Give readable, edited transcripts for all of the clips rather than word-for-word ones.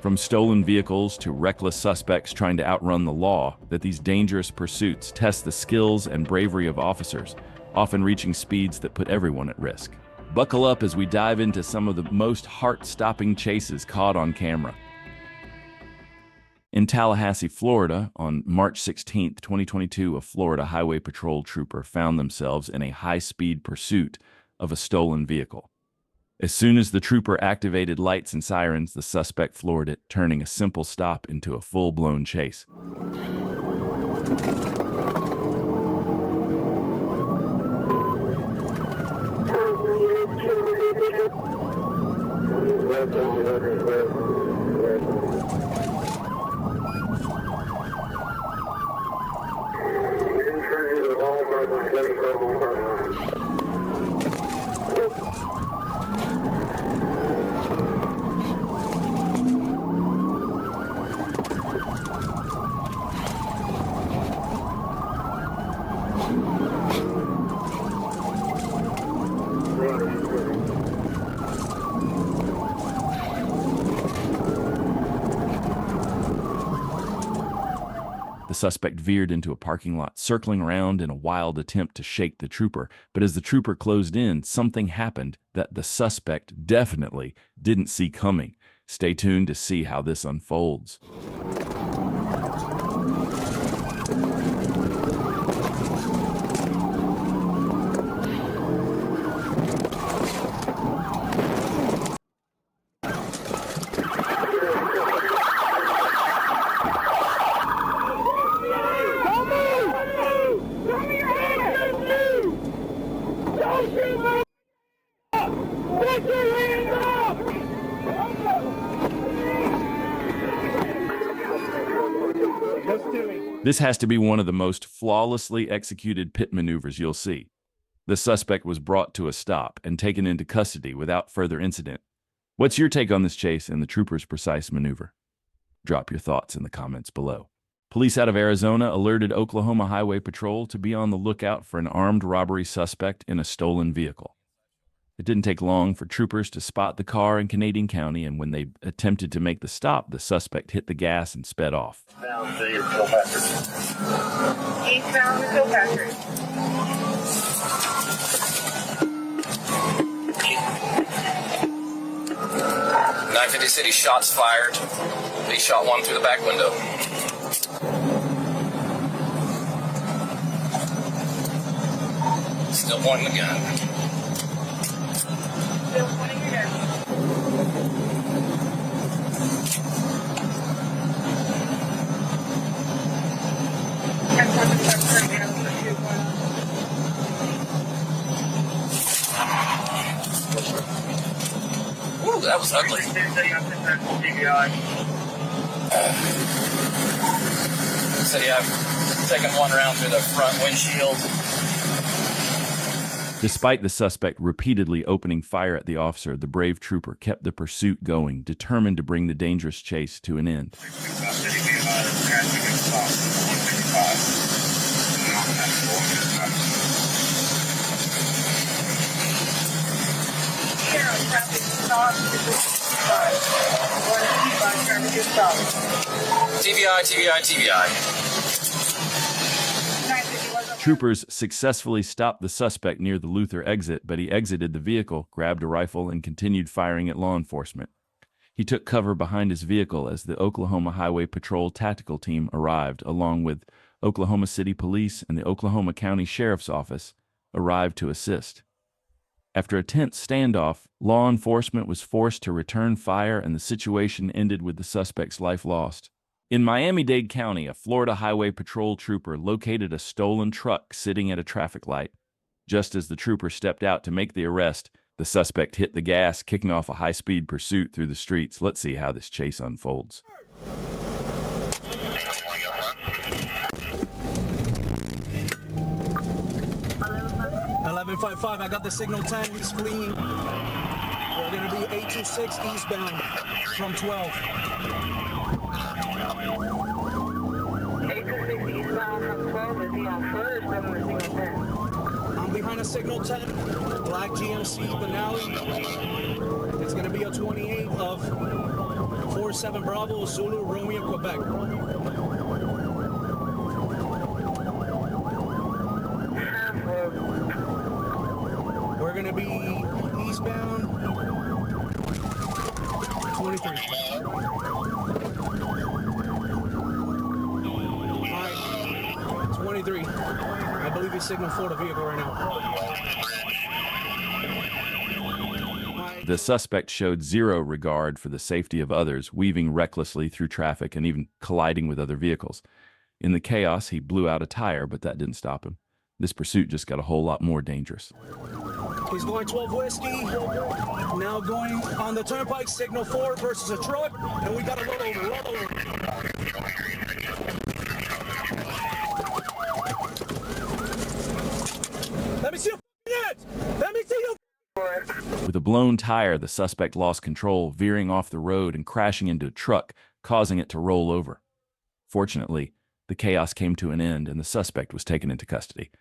From stolen vehicles to reckless suspects trying to outrun the law, that these dangerous pursuits test the skills and bravery of officers, often reaching speeds that put everyone at risk. Buckle up as we dive into some of the most heart-stopping chases caught on camera. In Tallahassee, Florida, on March 16, 2022, a Florida Highway Patrol trooper found themselves in a high-speed pursuit of a stolen vehicle. As soon as the trooper activated lights and sirens, the suspect floored it, turning a simple stop into a full-blown chase. The suspect veered into a parking lot, circling around in a wild attempt to shake the trooper. But as the trooper closed in, something happened that the suspect definitely didn't see coming. Stay tuned to see how this unfolds. This has to be one of the most flawlessly executed pit maneuvers you'll see. The suspect was brought to a stop and taken into custody without further incident. What's your take on this chase and the trooper's precise maneuver? Drop your thoughts in the comments below. Police out of Arizona alerted Oklahoma Highway Patrol to be on the lookout for an armed robbery suspect in a stolen vehicle. It didn't take long for troopers to spot the car in Canadian County, and when they attempted to make the stop, the suspect hit the gas and sped off. Eastbound to Kilpatrick. 950 City, shots fired. They shot one through the back window. Still pointing the gun. Still pointing your gun. Ooh, that was ugly. So yeah, I've taken one round through the front windshield. Despite the suspect repeatedly opening fire at the officer, the brave trooper kept the pursuit going, determined to bring the dangerous chase to an end. TBI. Troopers successfully stopped the suspect near the Luther exit, but he exited the vehicle, grabbed a rifle, and continued firing at law enforcement. He took cover behind his vehicle as the Oklahoma Highway Patrol tactical team arrived, along with Oklahoma City Police and the Oklahoma County Sheriff's Office arrived to assist. After a tense standoff, law enforcement was forced to return fire, and the situation ended with the suspect's life lost. In Miami-Dade County, a Florida Highway Patrol trooper located a stolen truck sitting at a traffic light. Just as the trooper stepped out to make the arrest, the suspect hit the gas, kicking off a high-speed pursuit through the streets. Let's see how this chase unfolds. 1155, I got the signal 10, he's fleeing. We're going to be 826 eastbound from 12. 826 eastbound from 12, is he on foot or from the signal 10? I'm behind a signal 10, black GMC Benelli. It's going to be a 28 of 47 Bravo, Zulu, Romeo, Quebec. We're gonna be eastbound 23. Alright, 23. I believe he's signal for the vehicle right now. The suspect showed zero regard for the safety of others, weaving recklessly through traffic and even colliding with other vehicles. In the chaos, he blew out a tire, but that didn't stop him. This pursuit just got a whole lot more dangerous. He's going 12 whiskey, now going on the turnpike, signal 4 versus a truck, and we got to roll over. Let me see your hands! Let me see your... With a blown tire, the suspect lost control, veering off the road and crashing into a truck, causing it to roll over. Fortunately, the chaos came to an end and the suspect was taken into custody.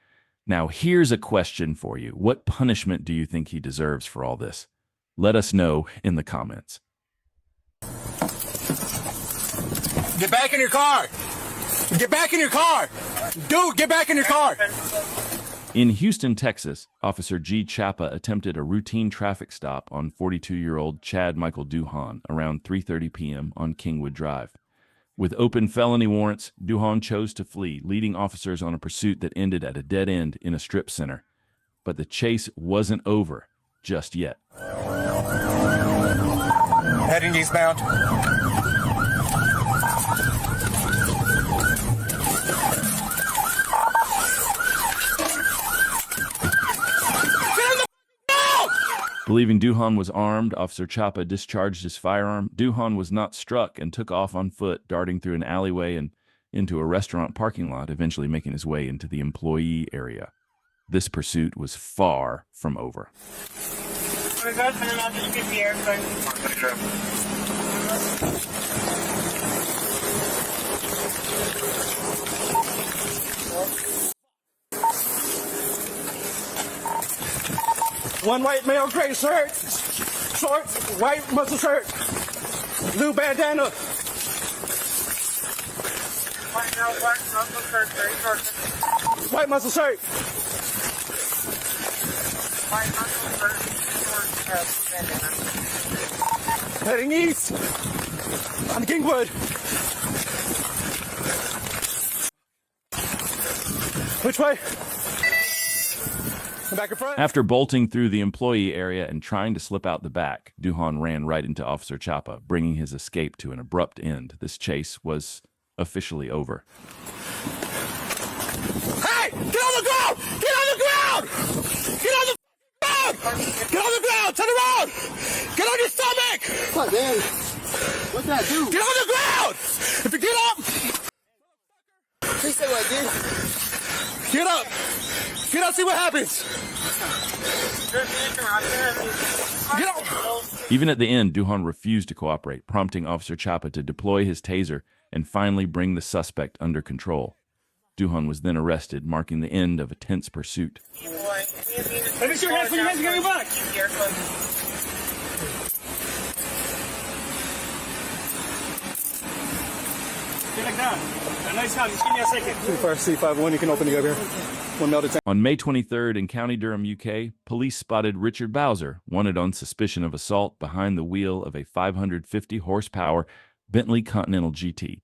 Now, here's a question for you. What punishment do you think he deserves for all this? Let us know in the comments. Get back in your car! Get back in your car! Dude, get back in your car! In Houston, Texas, Officer G. Chapa attempted a routine traffic stop on 42-year-old Chad Michael Duhan around 3:30 p.m. on Kingwood Drive. With open felony warrants, Duhan chose to flee, leading officers on a pursuit that ended at a dead end in a strip center. But the chase wasn't over just yet. Heading eastbound. Believing Duhan was armed, Officer Chapa discharged his firearm. Duhan was not struck and took off on foot, darting through an alleyway and into a restaurant parking lot, eventually making his way into the employee area. This pursuit was far from over. We're good, and then I'll just give the airplane. One white male gray shirt, shorts, white muscle shirt, blue bandana. White muscle shirt, very short. White muscle shirt. White muscle shirt, short, bandana. Heading east on Kingwood. Which way? Back in front. After bolting through the employee area and trying to slip out the back, Duhan ran right into Officer Chapa, bringing his escape to an abrupt end. This chase was officially over. Hey! Get on the ground! Get on the ground! Get on the ground! Get on the ground! Turn around! Get on your stomach! What, man? What's that do? Get on the ground! If you get up! He said what, dude? Get up! Get up, see what happens! Get up! Even at the end, Duhan refused to cooperate, prompting Officer Chapa to deploy his taser and finally bring the suspect under control. Duhan was then arrested, marking the end of a tense pursuit. Let me see your hands, put your hands behind your back! Get like that. A nice hand, just give me a second. C51, you can open it up here. On May 23rd in County Durham, UK, police spotted Richard Bowser, wanted on suspicion of assault, behind the wheel of a 550-horsepower Bentley Continental GT.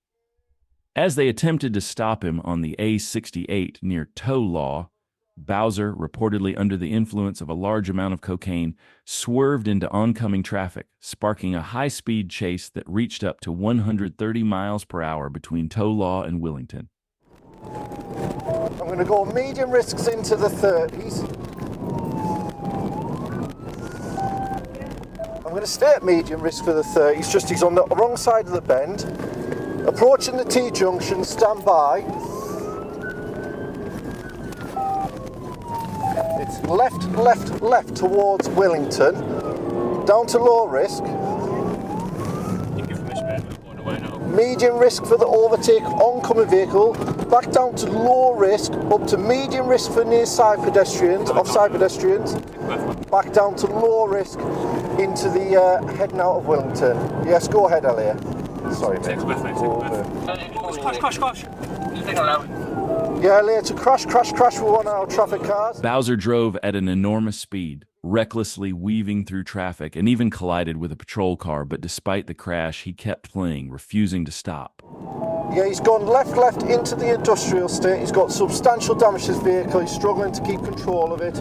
As they attempted to stop him on the A68 near Tow Law, Bowser, reportedly under the influence of a large amount of cocaine, swerved into oncoming traffic, sparking a high-speed chase that reached up to 130 miles per hour between Tow Law and Willington. I'm going to go medium risks into the 30s. I'm going to stay at medium risk for the 30s, just he's on the wrong side of the bend. Approaching the T-junction, stand by. It's left, left, left towards Willington. Down to low risk. Medium risk for the overtake oncoming vehicle. back down to low risk, up to medium risk for near side pedestrians, offside pedestrians, back down to low risk into the heading out of Wellington. Yes, go ahead, Elliot. Sorry, mate. Crash. Yeah, Elliot, to crash for one of our traffic cars. Bowser drove at an enormous speed, recklessly weaving through traffic, and even collided with a patrol car, but despite the crash, he kept fleeing, refusing to stop. Yeah, he's gone left into the industrial estate. He's got substantial damage to his vehicle. He's struggling to keep control of it.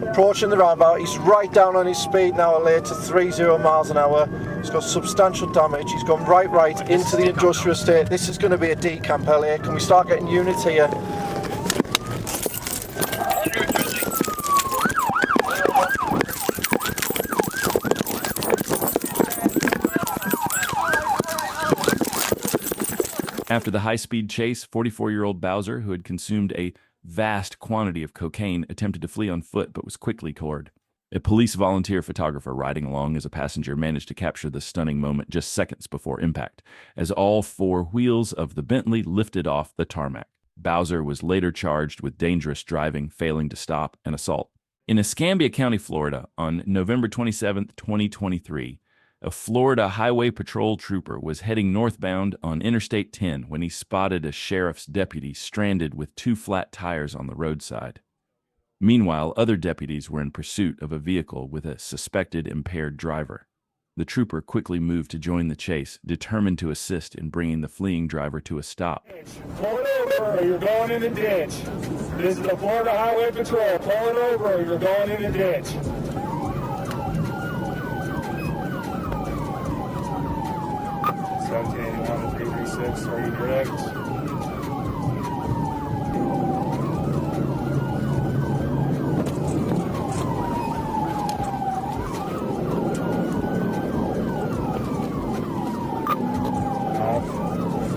Approaching the roundabout, he's right down on his speed now, Elliot, to 30 miles an hour. He's got substantial damage. He's gone right into the industrial estate. This is going to be a decamp, Elliot. Can we start getting units here? After the high-speed chase, 44-year-old Bowser, who had consumed a vast quantity of cocaine, attempted to flee on foot but was quickly cornered. A police volunteer photographer riding along as a passenger managed to capture the stunning moment just seconds before impact, as all four wheels of the Bentley lifted off the tarmac. Bowser was later charged with dangerous driving, failing to stop, and assault. In Escambia County, Florida, on November 27, 2023, a Florida Highway Patrol trooper was heading northbound on Interstate 10 when he spotted a sheriff's deputy stranded with two flat tires on the roadside. Meanwhile, other deputies were in pursuit of a vehicle with a suspected impaired driver. The trooper quickly moved to join the chase, determined to assist in bringing the fleeing driver to a stop. Pull it over or you're going in the ditch. This is the Florida Highway Patrol. Pull it over or you're going in the ditch. 1781 to 336, are you direct?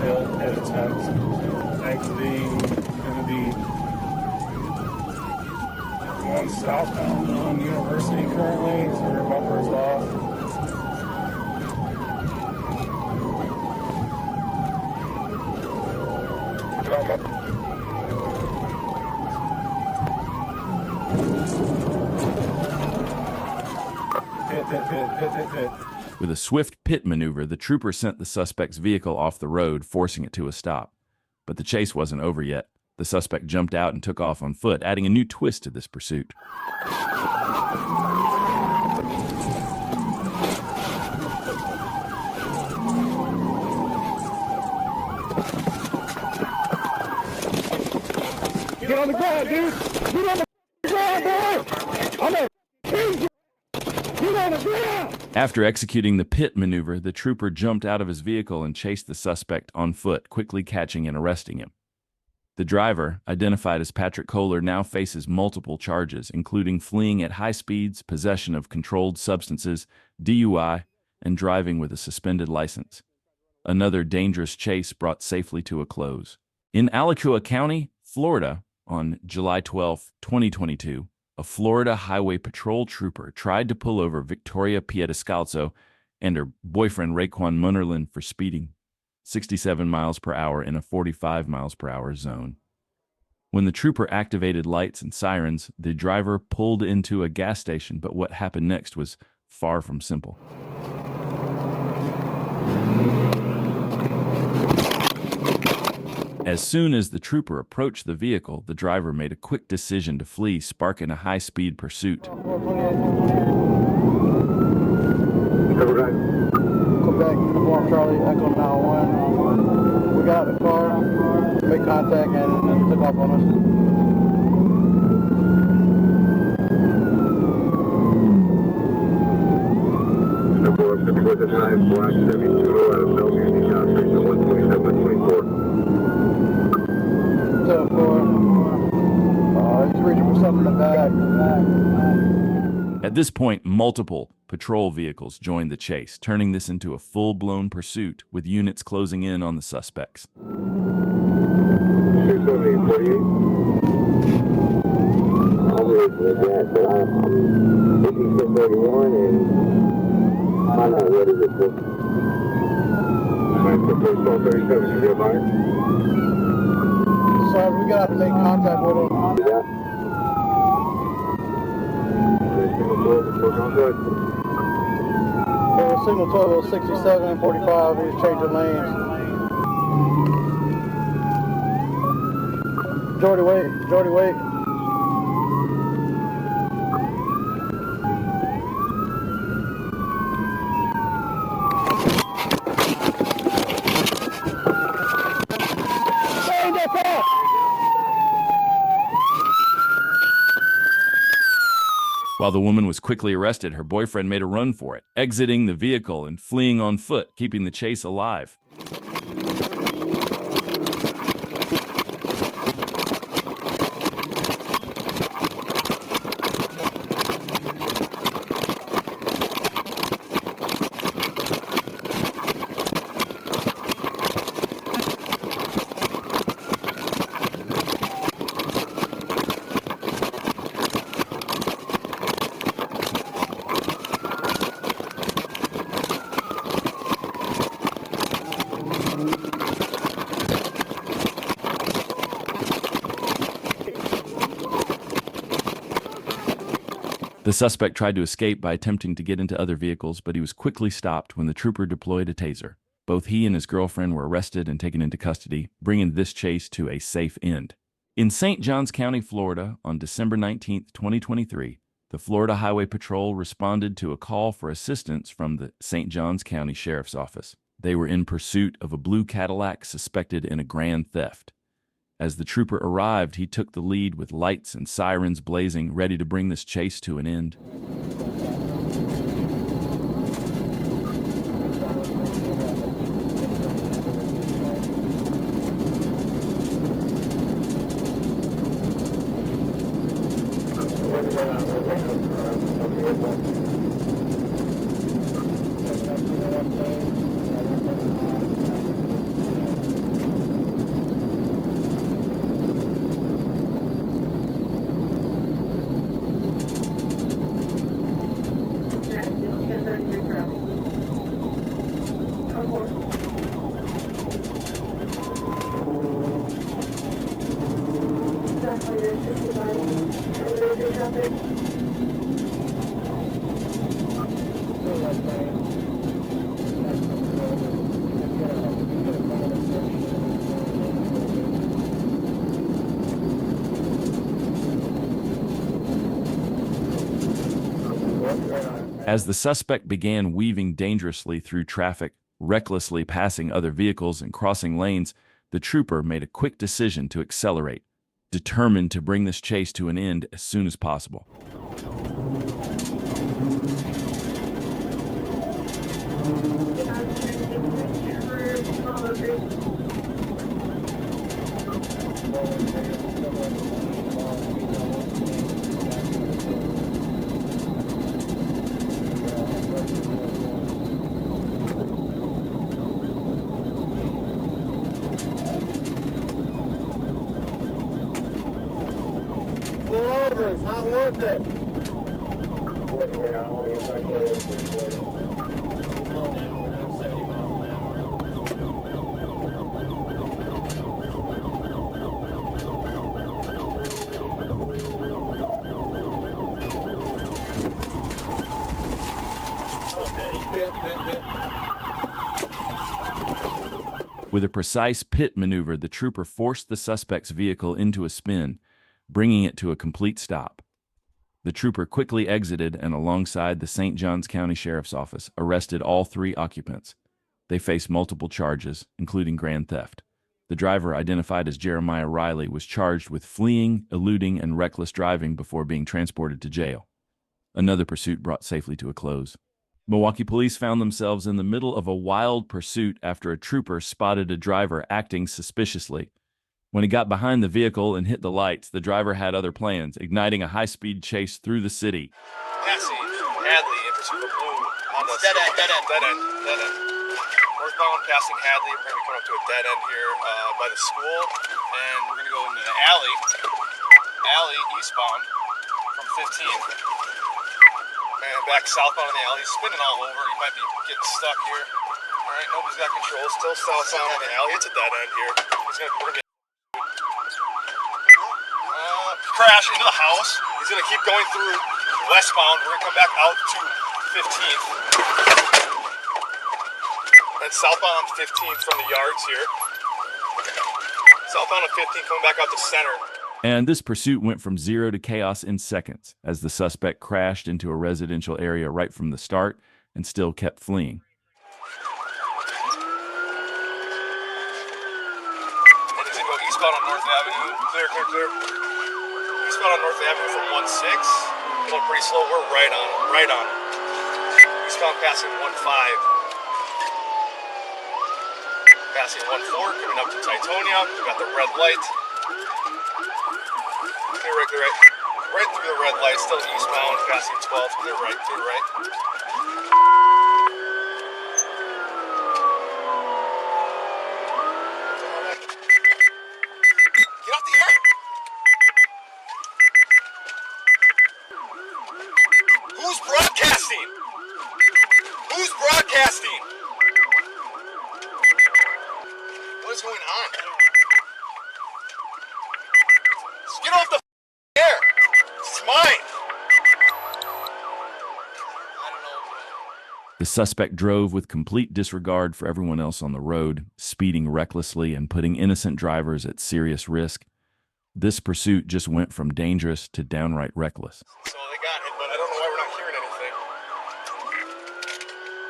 Failed head attempt. Exiting, going to be going southbound on University currently, so your bumper's off. Pit. With a swift pit maneuver, the trooper sent the suspect's vehicle off the road, forcing it to a stop. But the chase wasn't over yet. The suspect jumped out and took off on foot, adding a new twist to this pursuit. Get on the ground, dude! Get on the ground, boy! I'm gonna kill you! Get on the ground! After executing the pit maneuver, the trooper jumped out of his vehicle and chased the suspect on foot, quickly catching and arresting him. The driver, identified as Patrick Kohler, now faces multiple charges, including fleeing at high speeds, possession of controlled substances, DUI, and driving with a suspended license. Another dangerous chase brought safely to a close. In Alachua County, Florida, on July 12, 2022, a Florida Highway Patrol trooper tried to pull over Victoria Piedescalzo and her boyfriend Raekwon Munnerlin for speeding 67 miles per hour in a 45 miles per hour zone. When the trooper activated lights and sirens, the driver pulled into a gas station, but what happened next was far from simple. As soon as the trooper approached the vehicle, the driver made a quick decision to flee, sparking a high-speed pursuit. Come back, uniform Charlie, Echo 901. We got the car, made contact, and took off on us. Number 54 to 9, Black 72 out of Bellevue, Indiana, station 127-24. He's reaching for something in the back. At this point, multiple patrol vehicles joined the chase, turning this into a full-blown pursuit, with units closing in on the suspects. 278-48. I'll be with that, but I'm 1831 and what is it? 1237, you get mine? Sorry, we got to make contact with him. Yeah. Signal 12 before contact. Signal 12 was 67 and 45. He was changing lanes. Jordy, wait. Jordy, wait. While the woman was quickly arrested, her boyfriend made a run for it, exiting the vehicle and fleeing on foot, keeping the chase alive. The suspect tried to escape by attempting to get into other vehicles, but he was quickly stopped when the trooper deployed a taser. Both he and his girlfriend were arrested and taken into custody, bringing this chase to a safe end. In St. Johns County, Florida, on December 19, 2023, the Florida Highway Patrol responded to a call for assistance from the St. Johns County Sheriff's Office. They were in pursuit of a blue Cadillac suspected in a grand theft. As the trooper arrived, he took the lead with lights and sirens blazing, ready to bring this chase to an end. As the suspect began weaving dangerously through traffic, recklessly passing other vehicles and crossing lanes, the trooper made a quick decision to accelerate, determined to bring this chase to an end as soon as possible. It's not worth it. With a precise pit maneuver, the trooper forced the suspect's vehicle into a spin, bringing it to a complete stop. The trooper quickly exited and, alongside the St. Johns County Sheriff's Office, arrested all three occupants. They faced multiple charges, including grand theft. The driver, identified as Jeremiah Riley, was charged with fleeing, eluding, and reckless driving before being transported to jail. Another pursuit brought safely to a close. Milwaukee police found themselves in the middle of a wild pursuit after a trooper spotted a driver acting suspiciously. When he got behind the vehicle and hit the lights, the driver had other plans, igniting a high-speed chase through the city. Passing Hadley in pursuit of blue on the dead end. Northbound passing Hadley. We're going to be coming up to a dead end here by the school, and we're going to go into the alley eastbound from 15th. And back southbound in the alley. He's spinning all over. He might be getting stuck here. All right, nobody's got control. Still southbound in the alley. It's a dead end here. We're gonna crash into the house. He's gonna keep going through westbound. We're gonna come back out to 15th. And southbound on 15th from the yards here. Southbound on 15th coming back out to center. And this pursuit went from 0 to chaos in seconds as the suspect crashed into a residential area right from the start and still kept fleeing. And he's gonna go eastbound on North Avenue. Clear, clear, clear. Eastbound on North Avenue from 16. Going pretty slow. We're right on him. Right on him. Eastbound passing 15. Passing 14, coming up to Titonia. We've got the red light. Clear right, clear right. Right through the red light, still eastbound, passing 12. Clear right, clear right. Get off the air! Who's broadcasting? Who's broadcasting? What is going on? Just get off the air. It's mine. The suspect drove with complete disregard for everyone else on the road, speeding recklessly and putting innocent drivers at serious risk. This pursuit just went from dangerous to downright reckless. So they got him, but I don't know why we're not hearing anything.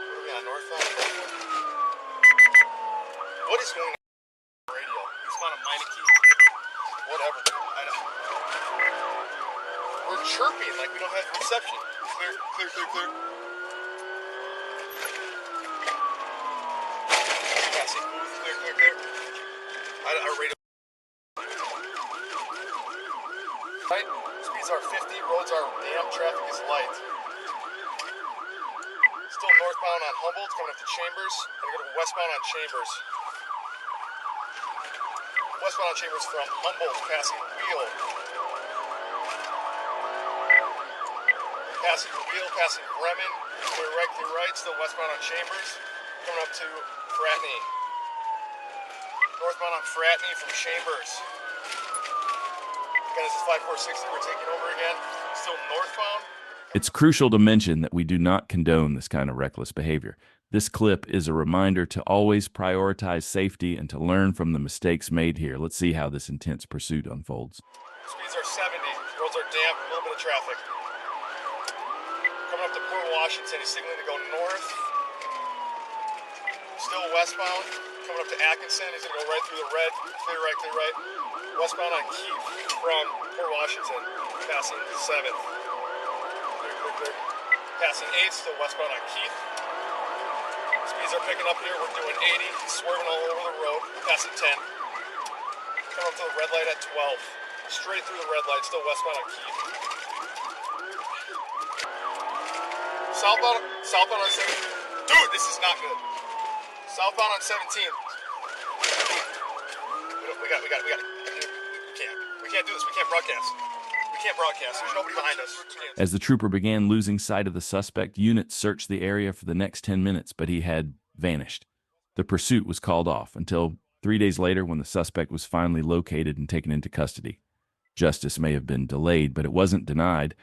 What are we on, northbound? What is going on? Radio. He's on a Meineke. Whatever. I don't. We're chirping like we don't have reception. Clear, clear, clear, clear. Passing. Clear, clear, clear. Our radio. Right. Speeds are 50. Roads are damp. Traffic is light. Still northbound on Humboldt, coming up to Chambers. Gonna go to westbound on Chambers. Westbound on Chambers from Humboldt, passing Wheel. Passing Wheel, passing Bremen. Clear right, still westbound on Chambers. Coming up to Fratney. Northbound on Fratney from Chambers. Again, this is 5460, we're taking over again. Still northbound. It's crucial to mention that we do not condone this kind of reckless behavior. This clip is a reminder to always prioritize safety and to learn from the mistakes made here. Let's see how this intense pursuit unfolds. Speeds are 70, roads are damp, a little bit of traffic. Coming up to Port Washington, he's signaling to go north. Still westbound, coming up to Atkinson, he's gonna go right through the red, clear right, clear right. Westbound on Keith from Port Washington, passing 7th. Clear, clear, clear. Passing 8th, still westbound on Keith. Speeds are picking up here, we're doing 80, swerving all over the road, passing 10. Coming up to the red light at 12. Straight through the red light, still westbound on Keith. Southbound on 17th. Dude, this is not good. Southbound on 17th. We got it. We can't do this. We can't broadcast. There's nobody behind us. As the trooper began losing sight of the suspect, units searched the area for the next 10 minutes, but he had vanished. The pursuit was called off until 3 days later when the suspect was finally located and taken into custody. Justice may have been delayed, but it wasn't denied,